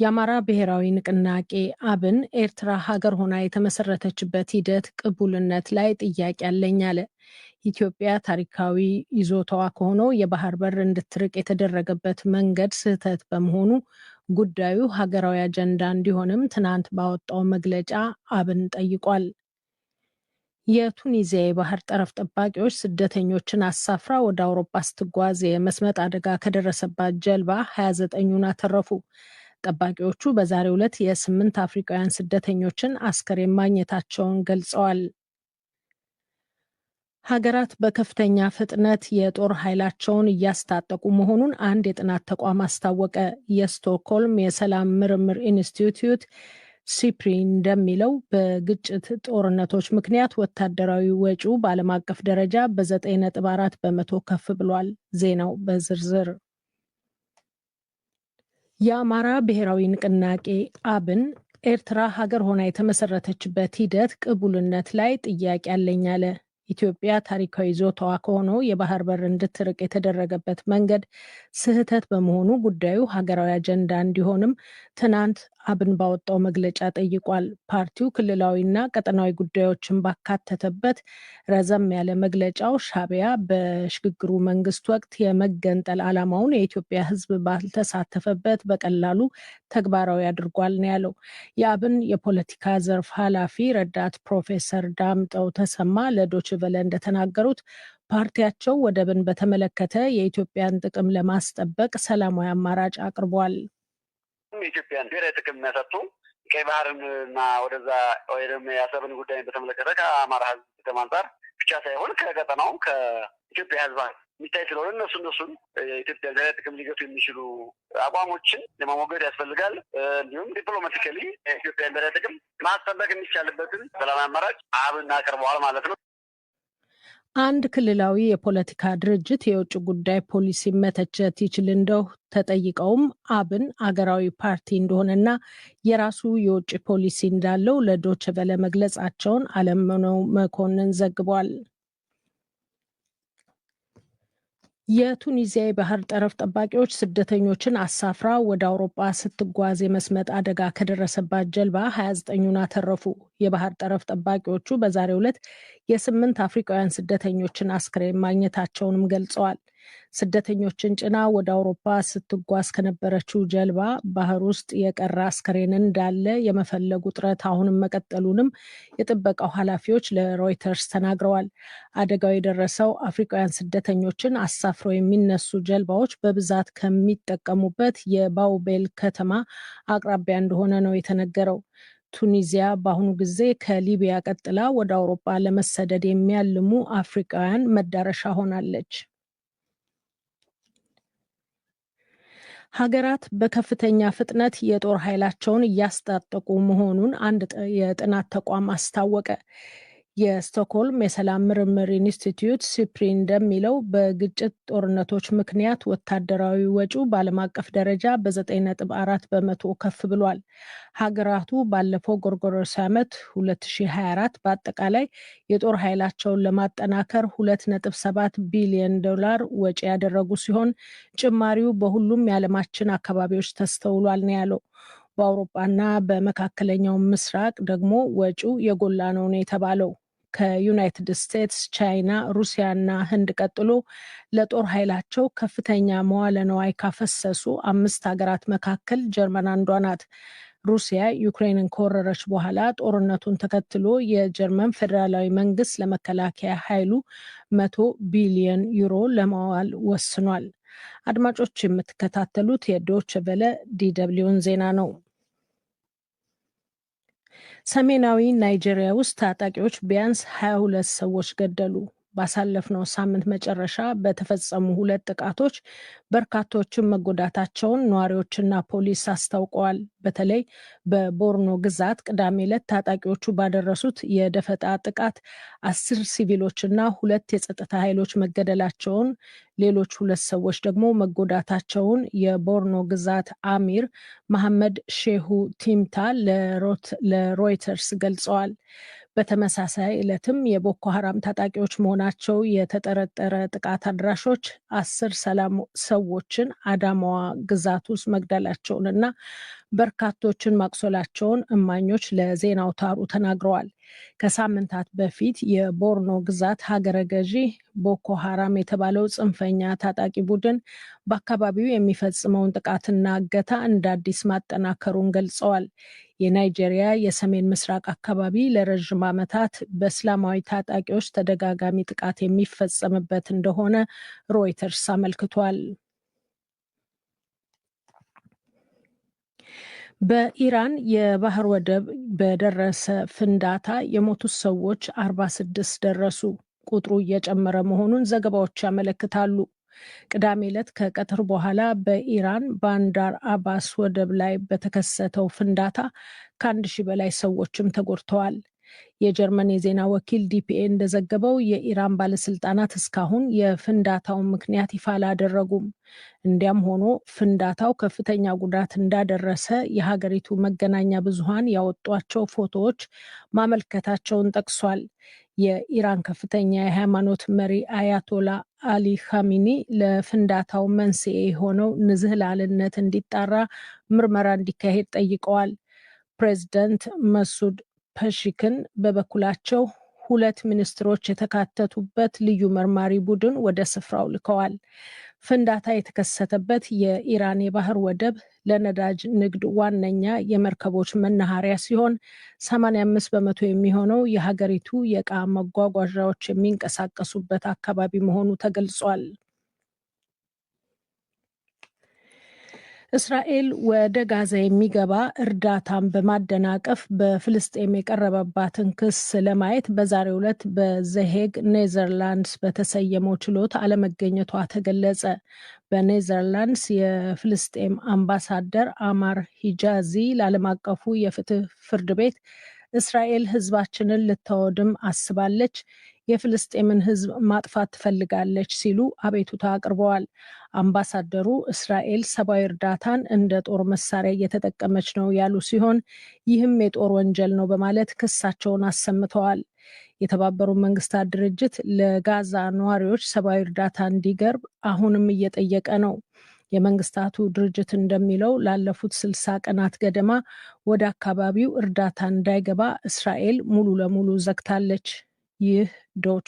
የአማራ ብሔራዊ ንቅናቄ አብን ኤርትራ ሀገር ሆና የተመሰረተችበት ሂደት ቅቡልነት ላይ ጥያቄ አለኝ አለ። ኢትዮጵያ ታሪካዊ ይዞታዋ ከሆነው የባህር በር እንድትርቅ የተደረገበት መንገድ ስህተት በመሆኑ ጉዳዩ ሀገራዊ አጀንዳ እንዲሆንም ትናንት ባወጣው መግለጫ አብን ጠይቋል። የቱኒዚያ የባህር ጠረፍ ጠባቂዎች ስደተኞችን አሳፍራ ወደ አውሮፓ ስትጓዝ የመስመጥ አደጋ ከደረሰባት ጀልባ 29ኙን አተረፉ። ጠባቂዎቹ በዛሬው ዕለት የ8 አፍሪካውያን ስደተኞችን አስከሬን ማግኘታቸውን ገልጸዋል። ሀገራት በከፍተኛ ፍጥነት የጦር ኃይላቸውን እያስታጠቁ መሆኑን አንድ የጥናት ተቋም አስታወቀ። የስቶክሆልም የሰላም ምርምር ኢንስቲትዩት ሲፕሪ እንደሚለው በግጭት ጦርነቶች ምክንያት ወታደራዊ ወጪው በዓለም አቀፍ ደረጃ በ9.4 በመቶ ከፍ ብሏል። ዜናው በዝርዝር የአማራ ብሔራዊ ንቅናቄ አብን ኤርትራ ሀገር ሆና የተመሰረተችበት ሂደት ቅቡልነት ላይ ጥያቄ አለኝ አለ። ኢትዮጵያ ታሪካዊ ይዞታዋ ከሆነው የባህር በር እንድትርቅ የተደረገበት መንገድ ስህተት በመሆኑ ጉዳዩ ሀገራዊ አጀንዳ እንዲሆንም ትናንት አብን ባወጣው መግለጫ ጠይቋል። ፓርቲው ክልላዊና ቀጠናዊ ጉዳዮችን ባካተተበት ረዘም ያለ መግለጫው ሻዕቢያ በሽግግሩ መንግስት ወቅት የመገንጠል ዓላማውን የኢትዮጵያ ሕዝብ ባልተሳተፈበት በቀላሉ ተግባራዊ አድርጓል ነው ያለው። የአብን የፖለቲካ ዘርፍ ኃላፊ ረዳት ፕሮፌሰር ዳምጠው ተሰማ ለዶይቼ ቬለ እንደተናገሩት ፓርቲያቸው ወደብን በተመለከተ የኢትዮጵያን ጥቅም ለማስጠበቅ ሰላማዊ አማራጭ አቅርቧል። የኢትዮጵያን ብሔራዊ ጥቅም የሚያሰጡ ቀይ ባህርንና ወደዛ ወይ ደግሞ የአሰብን ጉዳይ በተመለከተ ከአማራ ህዝብ ጥቅም አንጻር ብቻ ሳይሆን ከቀጠናውም ከኢትዮጵያ ህዝብ የሚታይ ስለሆነ እነሱን የኢትዮጵያ ብሔራዊ ጥቅም ሊገቱ የሚችሉ አቋሞችን ለመሞገድ ያስፈልጋል። እንዲሁም ዲፕሎማቲካሊ የኢትዮጵያን ብሔራዊ ጥቅም ማስጠበቅ የሚቻልበትን ሰላማዊ አማራጭ አብን አቅርበዋል ማለት ነው። አንድ ክልላዊ የፖለቲካ ድርጅት የውጭ ጉዳይ ፖሊሲ መተቸት ይችል እንደው ተጠይቀውም አብን አገራዊ ፓርቲ እንደሆነና የራሱ የውጭ ፖሊሲ እንዳለው ለዶይቼ ቬለ መግለጻቸውን አለምነው መኮንን ዘግቧል። የቱኒዚያ የባህር ጠረፍ ጠባቂዎች ስደተኞችን አሳፍራ ወደ አውሮፓ ስትጓዝ የመስመጥ አደጋ ከደረሰባት ጀልባ 29ኙን አተረፉ። የባህር ጠረፍ ጠባቂዎቹ በዛሬው ዕለት የ8 አፍሪካውያን ስደተኞችን አስክሬን ማግኘታቸውንም ገልጸዋል። ስደተኞችን ጭና ወደ አውሮፓ ስትጓዝ ከነበረችው ጀልባ ባህር ውስጥ የቀረ አስክሬን እንዳለ የመፈለጉ ጥረት አሁንም መቀጠሉንም የጥበቃው ኃላፊዎች ለሮይተርስ ተናግረዋል። አደጋው የደረሰው አፍሪካውያን ስደተኞችን አሳፍረው የሚነሱ ጀልባዎች በብዛት ከሚጠቀሙበት የባውቤል ከተማ አቅራቢያ እንደሆነ ነው የተነገረው። ቱኒዚያ በአሁኑ ጊዜ ከሊቢያ ቀጥላ ወደ አውሮፓ ለመሰደድ የሚያልሙ አፍሪካውያን መዳረሻ ሆናለች። ሀገራት በከፍተኛ ፍጥነት የጦር ኃይላቸውን እያስታጠቁ መሆኑን አንድ የጥናት ተቋም አስታወቀ። የስቶክሆልም የሰላም ምርምር ኢንስቲትዩት ሲፕሪ እንደሚለው በግጭት ጦርነቶች ምክንያት ወታደራዊ ወጪው በዓለም አቀፍ ደረጃ በ9.4 በመቶ ከፍ ብሏል። ሀገራቱ ባለፈው ጎርጎሮሳዊ ዓመት 2024 በአጠቃላይ የጦር ኃይላቸውን ለማጠናከር $2.7 ቢሊዮን ወጪ ያደረጉ ሲሆን ጭማሪው በሁሉም የዓለማችን አካባቢዎች ተስተውሏል ነው ያለው። በአውሮፓና በመካከለኛው ምስራቅ ደግሞ ወጪው የጎላ ነው የተባለው። ከዩናይትድ ስቴትስ፣ ቻይና፣ ሩሲያና ህንድ ቀጥሎ ለጦር ኃይላቸው ከፍተኛ መዋለ ነዋይ ካፈሰሱ 5 ሀገራት መካከል ጀርመን አንዷ ናት። ሩሲያ ዩክሬንን ከወረረች በኋላ ጦርነቱን ተከትሎ የጀርመን ፌዴራላዊ መንግስት ለመከላከያ ኃይሉ 100 ቢሊዮን ዩሮ ለማዋል ወስኗል። አድማጮች የምትከታተሉት የዶይቼ ቬለ ዲ.ደብሊውን ዜና ነው። ሰሜናዊ ናይጄሪያ ውስጥ ታጣቂዎች ቢያንስ 22 ሰዎች ገደሉ። ባሳለፍነው ሳምንት መጨረሻ በተፈጸሙ 2 ጥቃቶች በርካቶችን መጎዳታቸውን ነዋሪዎችና ፖሊስ አስታውቀዋል። በተለይ በቦርኖ ግዛት ቅዳሜ ዕለት ታጣቂዎቹ ባደረሱት የደፈጣ ጥቃት 10 ሲቪሎችና 2 የጸጥታ ኃይሎች መገደላቸውን፣ ሌሎች 2 ሰዎች ደግሞ መጎዳታቸውን የቦርኖ ግዛት አሚር መሐመድ ሼሁ ቲምታ ለሮይተርስ ገልጸዋል። በተመሳሳይ ዕለትም የቦኮ ሀራም ታጣቂዎች መሆናቸው የተጠረጠረ ጥቃት አድራሾች 10 ሰላም ሰዎችን አዳማዋ ግዛት ውስጥ መግደላቸውንና በርካቶችን ማቁሰላቸውን እማኞች ለዜና አውታሩ ተናግረዋል። ከሳምንታት በፊት የቦርኖ ግዛት ሀገረ ገዢ ቦኮ ሀራም የተባለው ጽንፈኛ ታጣቂ ቡድን በአካባቢው የሚፈጽመውን ጥቃትና እገታ እንደ አዲስ ማጠናከሩን ገልጸዋል። የናይጄሪያ የሰሜን ምስራቅ አካባቢ ለረዥም ዓመታት በእስላማዊ ታጣቂዎች ተደጋጋሚ ጥቃት የሚፈጸምበት እንደሆነ ሮይተርስ አመልክቷል። በኢራን የባህር ወደብ በደረሰ ፍንዳታ የሞቱት ሰዎች 46 ደረሱ። ቁጥሩ እየጨመረ መሆኑን ዘገባዎች ያመለክታሉ። ቅዳሜ ዕለት ከቀትር በኋላ በኢራን ባንዳር አባስ ወደብ ላይ በተከሰተው ፍንዳታ ከ1000 በላይ ሰዎችም ተጎድተዋል። የጀርመን የዜና ወኪል ዲፒኤ እንደዘገበው የኢራን ባለስልጣናት እስካሁን የፍንዳታውን ምክንያት ይፋ አላደረጉም። እንዲያም ሆኖ ፍንዳታው ከፍተኛ ጉዳት እንዳደረሰ የሀገሪቱ መገናኛ ብዙሃን ያወጧቸው ፎቶዎች ማመልከታቸውን ጠቅሷል። የኢራን ከፍተኛ የሃይማኖት መሪ አያቶላ አሊ ካሚኒ ለፍንዳታው መንስኤ የሆነው ንዝህላልነት እንዲጣራ ምርመራ እንዲካሄድ ጠይቀዋል። ፕሬዚደንት መሱድ ፐሺክን በበኩላቸው 2 ሚኒስትሮች የተካተቱበት ልዩ መርማሪ ቡድን ወደ ስፍራው ልከዋል። ፍንዳታ የተከሰተበት የኢራን የባህር ወደብ ለነዳጅ ንግድ ዋነኛ የመርከቦች መናኸሪያ ሲሆን 85 በመቶ የሚሆነው የሀገሪቱ የዕቃ መጓጓዣዎች የሚንቀሳቀሱበት አካባቢ መሆኑ ተገልጿል። እስራኤል ወደ ጋዛ የሚገባ እርዳታን በማደናቀፍ በፍልስጤም የቀረበባትን ክስ ለማየት በዛሬው ዕለት በዘሄግ ኔዘርላንድስ በተሰየመው ችሎት አለመገኘቷ ተገለጸ። በኔዘርላንድስ የፍልስጤም አምባሳደር አማር ሂጃዚ ለዓለም አቀፉ የፍትህ ፍርድ ቤት እስራኤል ሕዝባችንን ልታወድም አስባለች፣ የፍልስጤምን ሕዝብ ማጥፋት ትፈልጋለች ሲሉ አቤቱታ አቅርበዋል። አምባሳደሩ እስራኤል ሰብአዊ እርዳታን እንደ ጦር መሳሪያ እየተጠቀመች ነው ያሉ ሲሆን ይህም የጦር ወንጀል ነው በማለት ክሳቸውን አሰምተዋል። የተባበሩት መንግስታት ድርጅት ለጋዛ ነዋሪዎች ሰብአዊ እርዳታ እንዲቀርብ አሁንም እየጠየቀ ነው። የመንግስታቱ ድርጅት እንደሚለው ላለፉት 60 ቀናት ገደማ ወደ አካባቢው እርዳታ እንዳይገባ እስራኤል ሙሉ ለሙሉ ዘግታለች። ይህ ዶች